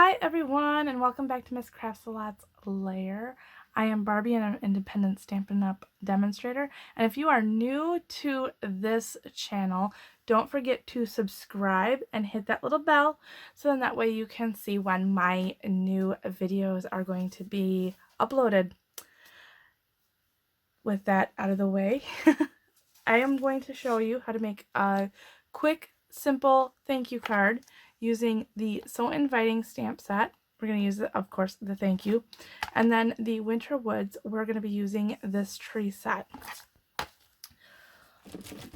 Hi everyone, and welcome back to Ms. Craftsalot's Lair. I am Barbie, and I'm an independent Stampin' Up! Demonstrator. And if you are new to this channel, don't forget to subscribe and hit that little bell so then that way you can see when my new videos are going to be uploaded. With that out of the way, I am going to show you how to make a quick, simple thank you card using the So Inviting stamp set. We're going to use, of course, the thank you. And then the Winter Woods, we're going to be using this tree set.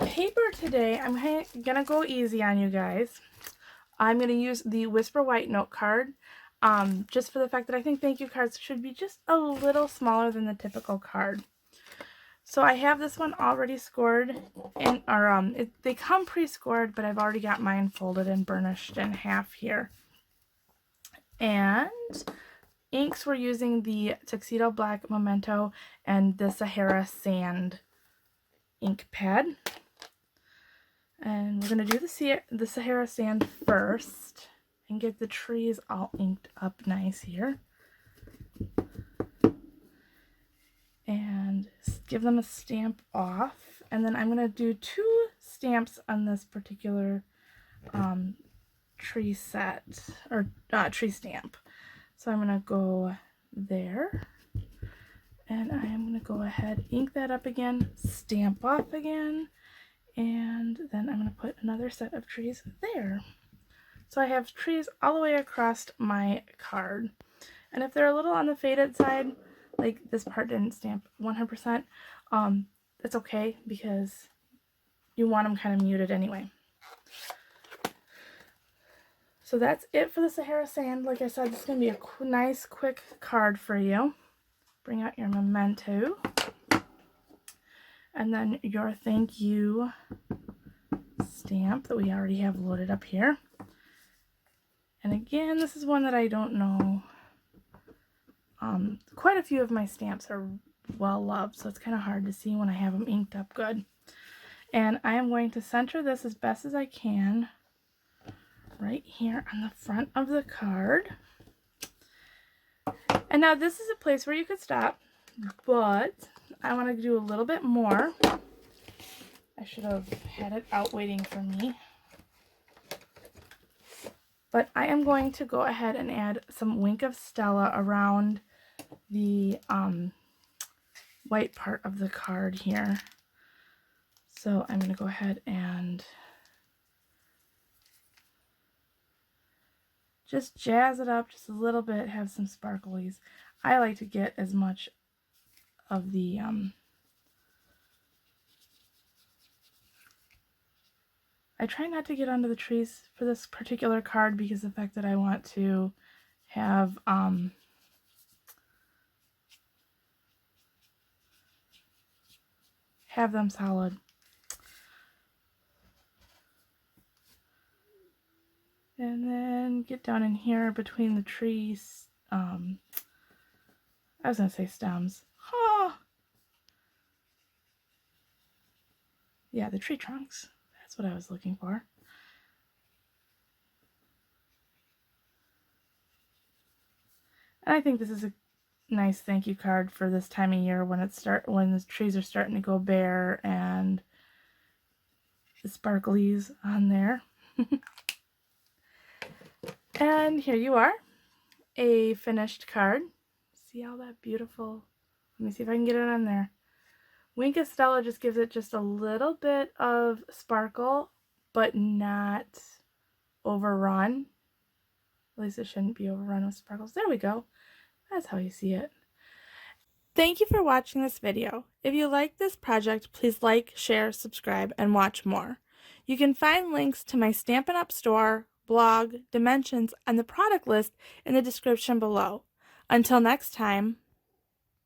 Paper today, I'm going to go easy on you guys. I'm going to use the Whisper White note card, just for the fact that I think thank you cards should be just a little smaller than the typical card. So I have this one already scored, they come pre-scored, but I've already got mine folded and burnished in half here. And inks, we're using the Tuxedo Black Memento and the Sahara Sand ink pad. And we're going to do the Sahara Sand first and get the trees all inked up nice here. And give them a stamp off, and then I'm going to do 2 stamps on this particular tree set, or tree stamp. So I'm going to go there, and I am going to go ahead, ink that up again, stamp off again, and then I'm going to put another set of trees there. So I have trees all the way across my card, and if they're a little on the faded side, like this part didn't stamp 100%, that's okay because you want them kind of muted anyway. So that's it for the Sahara Sand. Like I said, this is going to be a nice quick card for you. Bring out your memento. And then your thank you stamp that we already have loaded up here. And again, this is one that I don't know. Quite a few of my stamps are well loved, so it's kind of hard to see when I have them inked up good. And I am going to center this as best as I can right here on the front of the card. And now this is a place where you could stop, but I want to do a little bit more. I should have had it out waiting for me. But I am going to go ahead and add some Wink of Stella around the white part of the card here. So I'm going to go ahead and just jazz it up just a little bit, have some sparklies. I like to get as much of the I try not to get onto the trees for this particular card because of the fact that I want to have them solid. And then get down in here between the trees. I was going to say stems. Oh. Yeah, the tree trunks. That's what I was looking for. And I think this is a nice thank you card for this time of year when the trees are starting to go bare and the sparklies on there. And here you are, a finished card. See all that beautiful, let me see if I can get it on there. Wink of Stella just gives it just a little bit of sparkle, but not overrun. At least it shouldn't be overrun with sparkles. There we go. That's how you see it. Thank you for watching this video. If you like this project, please like, share, subscribe, and watch more. You can find links to my Stampin' Up! Store, blog, dimensions, and the product list in the description below. Until next time.